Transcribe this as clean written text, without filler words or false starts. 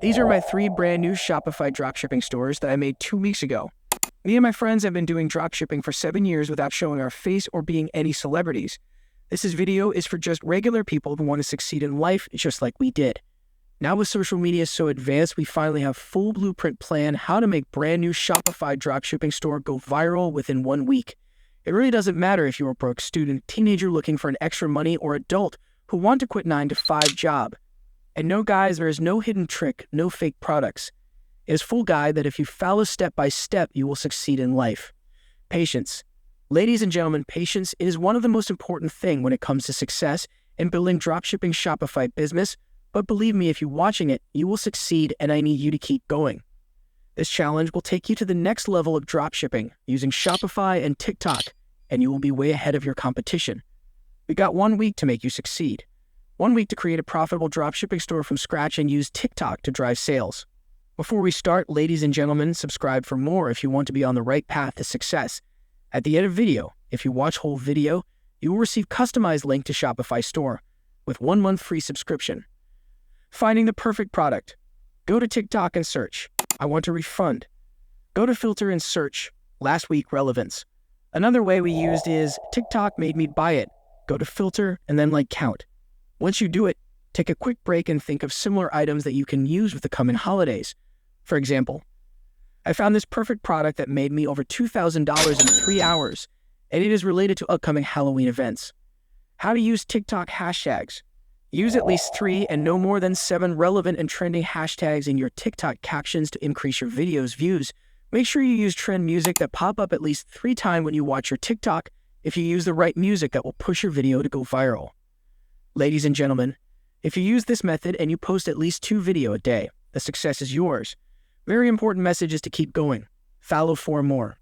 These are my 3 brand new Shopify dropshipping stores that I made 2 weeks ago. Me and my friends have been doing dropshipping for 7 years without showing our face or being any celebrities. This video is for just regular people who want to succeed in life just like we did. Now with social media so advanced, we finally have full blueprint plan how to make brand new Shopify dropshipping store go viral within 1 week. It really doesn't matter if you're a broke student, teenager looking for an extra money, or adult who want to quit 9-to-5 job. And no guys, there is no hidden trick, no fake products. It is full guide that if you follow step by step, you will succeed in life. Patience. Ladies and gentlemen, patience is one of the most important things when it comes to success in building dropshipping Shopify business, but believe me, if you're watching it, you will succeed and I need you to keep going. This challenge will take you to the next level of dropshipping using Shopify and TikTok, and you will be way ahead of your competition. We got 1 week to make you succeed. 1 week to create a profitable dropshipping store from scratch and use TikTok to drive sales. Before we start, ladies and gentlemen, subscribe for more if you want to be on the right path to success. At the end of the video, if you watch whole video, you will receive customized link to Shopify store with 1 month free subscription. Finding the perfect product. Go to TikTok and search, I want a refund. Go to filter and search, last week relevance. Another way we used is TikTok made me buy it. Go to filter and then like count. Once you do it, take a quick break and think of similar items that you can use with the coming holidays. For example, I found this perfect product that made me over $2,000 in 3 hours, and it is related to upcoming Halloween events. How to use TikTok hashtags. Use at least 3 and no more than 7 relevant and trending hashtags in your TikTok captions to increase your video's views. Make sure you use trend music that pop up at least 3 times when you watch your TikTok if you use the right music that will push your video to go viral. Ladies and gentlemen, if you use this method and you post at least 2 videos a day, the success is yours. Very important message is to keep going. Follow for more.